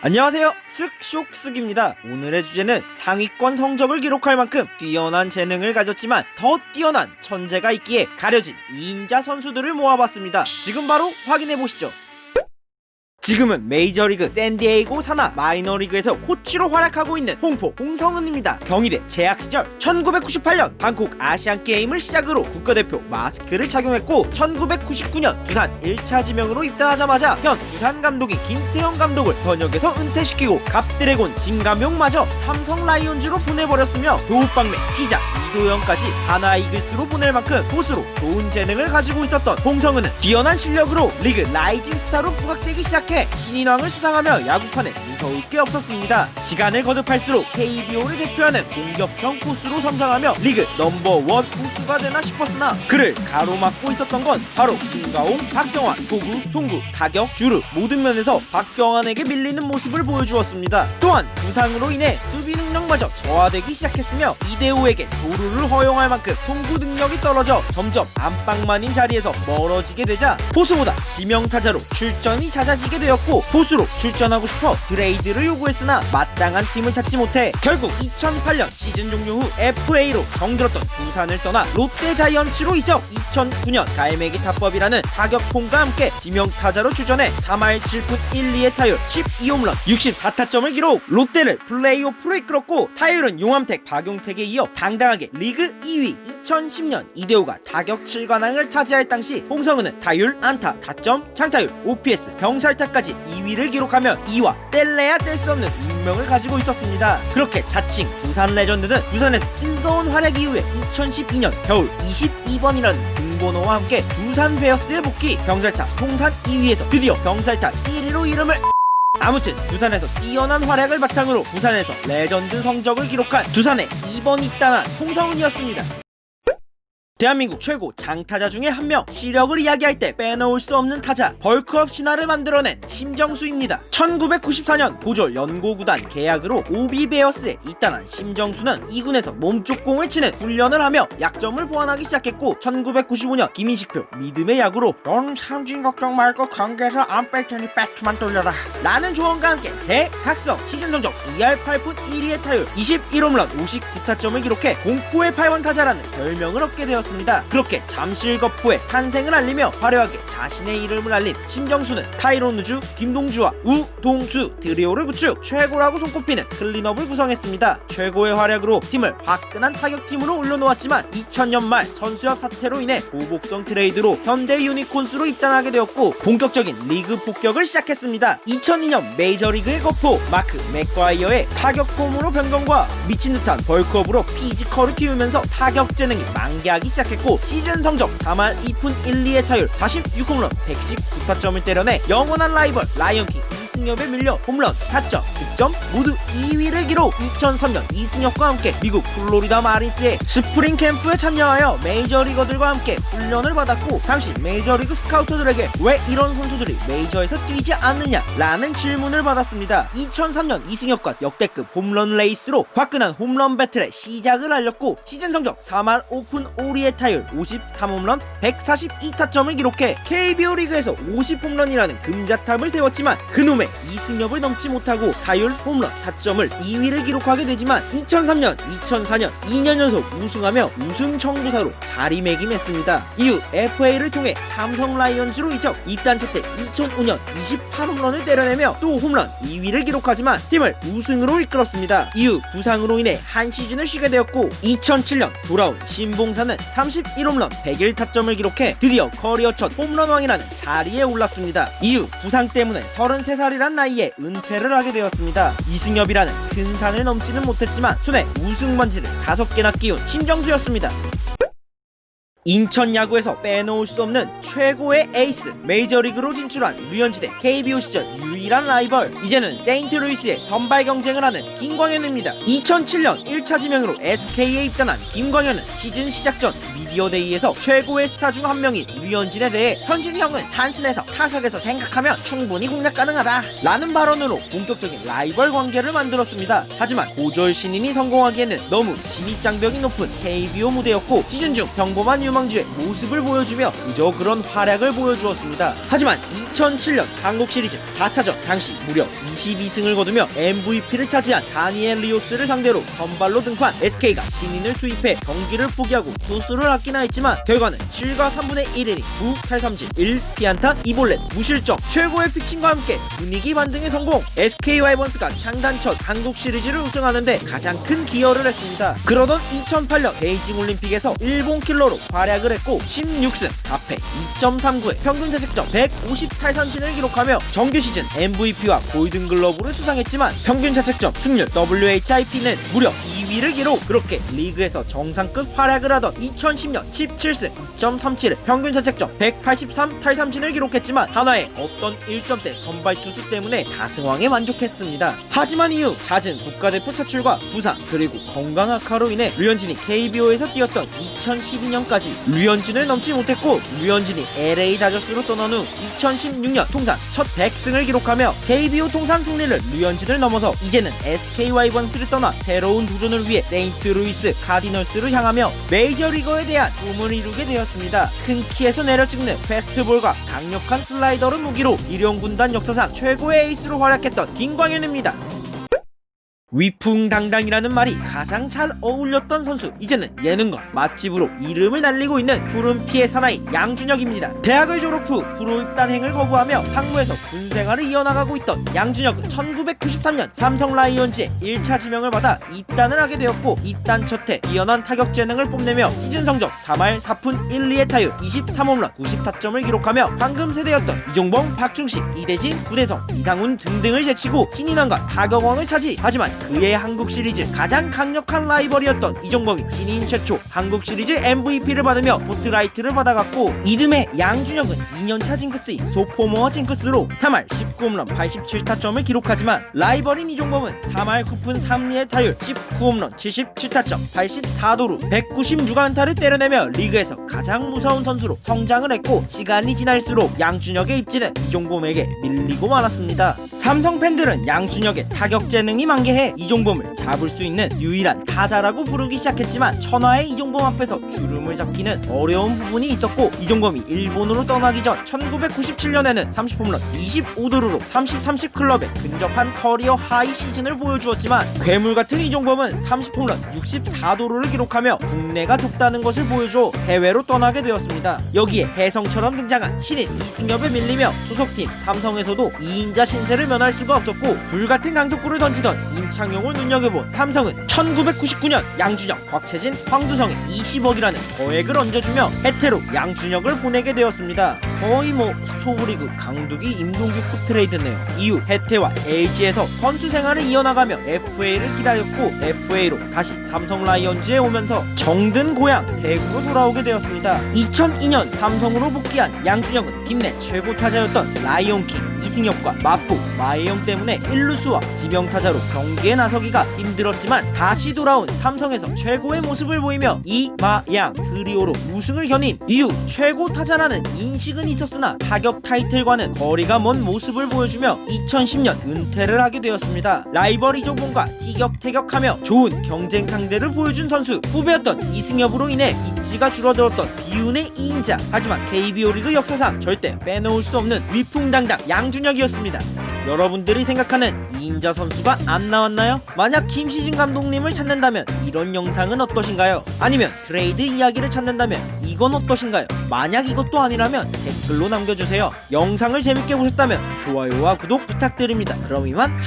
안녕하세요, 쓱쇼쓱입니다. 오늘의 주제는 상위권 성적을 기록할 만큼 뛰어난 재능을 가졌지만 더 뛰어난 천재가 있기에 가려진 2인자 선수들을 모아봤습니다. 지금 바로 확인해보시죠. 지금은 메이저리그 샌디에이고 산하 마이너리그에서 코치로 활약하고 있는 홍포 홍성은입니다. 경희대 재학 시절 1998년 방콕 아시안게임을 시작으로 국가대표 마스크를 착용했고 1999년 두산 1차 지명으로 입단하자마자 현 두산 감독인 김태형 감독을 현역에서 은퇴시키고 갑드래곤 진감용마저 삼성 라이온즈로 보내버렸으며 도읍방맹 피자 이도영까지 하나 이글스로 보낼 만큼 포수로 좋은 재능을 가지고 있었던 홍성은은 뛰어난 실력으로 리그 라이징 스타로 부각되기 시작해 신인왕을 수상하며 야구판에 무서울 게 없었습니다. 시간을 거듭할수록 KBO를 대표하는 공격형 포수로 성장하며 리그 넘버원 우수가 되나 싶었으나 그를 가로막고 있었던 건 바로 김가홍, 박경환, 도구, 송구, 타격, 주루 모든 면에서 박경환에게 밀리는 모습을 보여주었습니다. 또한 부상으로 인해 수비 능력마저 저하되기 시작했으며 이대호에게 도루를 허용할 만큼 송구 능력이 떨어져 점점 안방만인 자리에서 멀어지게 되자 포수보다 지명타자로 출전이 잦아지게 되었고 포수로 출전하고 싶어 트레이드를 요구했으나 마땅한 팀을 찾지 못해 결국 2008년 시즌 종료 후 FA로 정들었던 두산을 떠나 롯데자이언츠로 이적. 2009년 갈매기 타법이라는 타격폼과 함께 지명타자로 출전해 3할 7푼 1, 2의 타율 12홈런 64타점을 기록. 롯데를 플레이오프로 이끌었고 타율은 용암택 박용택에 이어 당당하게 리그 2위. 2010년 이대호가 타격 7관왕을 차지할 당시 홍성은은 타율, 안타, 타점, 장타율, OPS, 병살타까지 2위를 기록하며 이와 뗄래야 뗄 수 없는 운명을 가지고 있었습니다. 그렇게 자칭 두산 레전드는 두산에서 뜨거운 활약 이후에 2012년 겨울 22번이라는 등번호와 함께 두산 베어스에 복귀. 병살타 통산 2위에서 드디어 병살타 1위로 이름을 아무튼 두산에서 뛰어난 활약을 바탕으로 부산에서 레전드 성적을 기록한 두산의 2번 입단한 홍성은이었습니다. 대한민국 최고 장타자 중에 한 명, 시력을 이야기할 때 빼놓을 수 없는 타자, 벌크업 신화를 만들어낸 심정수입니다. 1994년 고졸 연고구단 계약으로 오비베어스에 입단한 심정수는 2군에서 몸쪽 공을 치는 훈련을 하며 약점을 보완하기 시작했고 1995년 김인식표 믿음의 야구로 넌 삼진 걱정 말고 경기에서 안 뺄 테니 배트만 돌려라 라는 조언과 함께 대각성. 시즌 성적 2할 8푼 1위의 타율 21홈런 59타점을 기록해 공포의 8번 타자라는 별명을 얻게 되었습니다. 그렇게 잠실거포의 탄생을 알리며 화려하게 자신의 이름을 알린 심정수는 타이론 우주, 김동주와 우동수 트리오를 구축. 최고라고 손꼽히는 클린업을 구성했습니다. 최고의 활약으로 팀을 화끈한 타격팀으로 올려놓았지만 2000년 말 선수협 사태로 인해 보복성 트레이드로 현대 유니콘스로 입단하게 되었고 본격적인 리그 폭격을 시작했습니다. 2002년 메이저리그의 거포 마크 맥과이어의 타격폼으로 변경과 미친듯한 벌크업으로 피지컬을 키우면서 타격 재능이 만개하기 시작했고 시즌 성적 3할 2푼 1, 2의 타율 46홈런 119타점을 때려내 영원한 라이벌 라이언킹 이승엽에 밀려 홈런, 타점, 득점 모두 2위를 기록. 2003년 이승엽과 함께 미국 플로리다 마린스의 스프링 캠프에 참여하여 메이저리거들과 함께 훈련을 받았고 당시 메이저리그 스카우터들에게 왜 이런 선수들이 메이저에서 뛰지 않느냐 라는 질문을 받았습니다. 2003년 이승엽과 역대급 홈런 레이스로 화끈한 홈런 배틀의 시작을 알렸고 시즌 성적 3할 5푼 5리의 타율 53홈런 142타점을 기록해 KBO 리그에서 50홈런이라는 금자탑을 세웠지만 그놈의 이승엽을 넘지 못하고 타율, 홈런, 타점을 2위를 기록하게 되지만 2003년, 2004년 2년 연속 우승하며 우승 청부사로 자리매김했습니다. 이후 FA를 통해 삼성 라이온즈로 이적. 입단 첫 때 2005년 28홈런을 때려내며 또 홈런 2위를 기록하지만 팀을 우승으로 이끌었습니다. 이후 부상으로 인해 한 시즌을 쉬게 되었고 2007년 돌아온 신봉사는 31홈런 101타점을 기록해 드디어 커리어 첫 홈런왕이라는 자리에 올랐습니다. 이후 부상 때문에 33살이란 나이에 은퇴를 하게 되었습니다. 이승엽이라는 큰 산을 넘지는 못했지만 손에 우승 반지를 5개나 끼운 심정수였습니다. 인천 야구에서 빼놓을 수 없는 최고의 에이스, 메이저리그로 진출한 류현진의 KBO 시절 유일한 라이벌, 이제는 세인트루이스의 선발 경쟁을 하는 김광현입니다. 2007년 1차 지명으로 SK에 입단한 김광현은 시즌 시작 전 미디어데이에서 최고의 스타 중 한 명인 류현진에 대해 현진이 형은 단순해서 타석에서 생각하면 충분히 공략 가능하다 라는 발언으로 본격적인 라이벌 관계를 만들었습니다. 하지만 고졸 신인이 성공하기에는 너무 진입장벽이 높은 KBO 무대였고 시즌 중 평범한 유망주의 모습을 보여주며 그저 그런 활약을 보여주었습니다. 하지만 2007년 한국 시리즈 4차전 당시 무려 22승을 거두며 MVP를 차지한 다니엘 리오스를 상대로 선발로 등판 SK가 신인을 투입해 경기를 포기하고 투수를 아끼나 했지만 결과는 7과 3분의 1이닝 무탈삼진 1피안타 2볼넷 무실점 최고의 피칭과 함께 분위기 반등에 성공. SK 와이번스가 창단 첫 한국 시리즈를 우승하는데 가장 큰 기여를 했습니다. 그러던 2008년 베이징 올림픽에서 일본 킬러로 활약을 했고 16승 4패 2.39의 평균 자책점 150탈삼진을 기록하며 정규 시즌 MVP와 골든글러브를 수상했지만 평균 자책점 승률 WHIP는 무려 2위를 기록. 그렇게 리그에서 정상급 활약을 하던 2010년 17승 2.37의 평균 자책점 183탈삼진을 기록했지만 한화의 어떤 1점대 선발 투수 때문에 다승왕에 만족했습니다. 하지만 이후 잦은 국가대표 차출과 부상 그리고 건강 악화로 인해 류현진이 KBO에서 뛰었던 2012년까지 류현진을 넘지 못했고 류현진이 LA 다저스로 떠난 후 2016년 통산 첫 100승을 기록하며 KBO 통산 승리를 류현진을 넘어서 이제는 SK 와이번스를 떠나 새로운 도전을 위해 세인트루이스 카디널스를 향하며 메이저리거에 대한 꿈을 이루게 되었습니다. 큰 키에서 내려찍는 패스트볼과 강력한 슬라이더를 무기로 일용군단 역사상 최고의 에이스로 활약했던 김광현입니다. 위풍당당이라는 말이 가장 잘 어울렸던 선수, 이제는 예능과 맛집으로 이름을 날리고 있는 푸른 피의 사나이 양준혁입니다. 대학을 졸업 후 프로 입단행을 거부하며 상무에서 군생활을 이어나가고 있던 양준혁은 1993년 삼성 라이온즈의 1차 지명을 받아 입단을 하게 되었고 입단 첫해 뛰어난 타격 재능을 뽐내며 시즌 성적 3할 4푼 1, 2의 타율 23홈런 90타점을 기록하며 황금 세대였던 이종범, 박중식, 이대진, 구대성, 이상훈 등등을 제치고 신인왕과 타격왕을 차지. 하지만 그의 한국 시리즈 가장 강력한 라이벌이었던 이종범이 신인 최초 한국 시리즈 MVP를 받으며 포트라이트를 받아갔고 이듬해 양준혁은 2년차 징크스인 소포머와 징크스로 3할 19홈런 87타점을 기록하지만 라이벌인 이종범은 3할 9푼 3리의 타율 19홈런 77타점 84도루 196안타를 때려내며 리그에서 가장 무서운 선수로 성장을 했고 시간이 지날수록 양준혁의 입지는 이종범에게 밀리고 말았습니다. 삼성 팬들은 양준혁의 타격 재능이 만개해 이종범을 잡을 수 있는 유일한 타자라고 부르기 시작했지만 천하의 이종범 앞에서 주름을 잡기는 어려운 부분이 있었고 이종범이 일본으로 떠나기 전 1997년에는 30홈런 25도루로 30-30 클럽에 근접한 커리어 하이 시즌을 보여주었지만 괴물같은 이종범은 30홈런 64도루를 기록하며 국내가 좁다는 것을 보여줘 해외로 떠나게 되었습니다. 여기에 혜성처럼 등장한 신인 이승엽에 밀리며 소속팀 삼성에서도 2인자 신세를 면할 수가 없었고 불같은 강속구를 던지던 임창용을 눈여겨본 삼성은 1999년 양준혁, 곽채진, 황두성에 20억이라는 거액을 얹어주며 해태로 양준혁을 보내게 되었습니다. 거의 스토브리그 강두기 임동규급 트레이드네요. 이후 해태와 LG에서 선수 생활을 이어나가며 FA를 기다렸고 FA로 다시 삼성 라이온즈에 오면서 정든 고향 대구로 돌아오게 되었습니다. 2002년 삼성으로 복귀한 양준혁은 팀 내 최고 타자였던 라이온킹 이승엽과 맞붙 마혜영 때문에 1루수와 지명타자로 경기에 나서기가 힘들었지만 다시 돌아온 삼성에서 최고의 모습을 보이며 이마양 트리오로 우승을 겨닌 이후 최고 타자라는 인식은 있었으나 타격 타이틀과는 거리가 먼 모습을 보여주며 2010년 은퇴를 하게 되었습니다. 라이벌 이종범과 티격태격하며 좋은 경쟁 상대를 보여준 선수, 후배였던 이승엽으로 인해 입지가 줄어들었던 비운의 2인자, 하지만 KBO 리그 역사상 절대 빼놓을 수 없는 위풍당당 양준혁이었습니다. 여러분들이 생각하는 2인자 선수가 안 나왔나요? 만약 김시진 감독님을 찾는다면 이런 영상은 어떠신가요? 아니면 트레이드 이야기를 찾는다면 이건 어떠신가요? 만약 이것도 아니라면 댓글로 남겨주세요. 영상을 재밌게 보셨다면 좋아요와 구독 부탁드립니다. 그럼 이만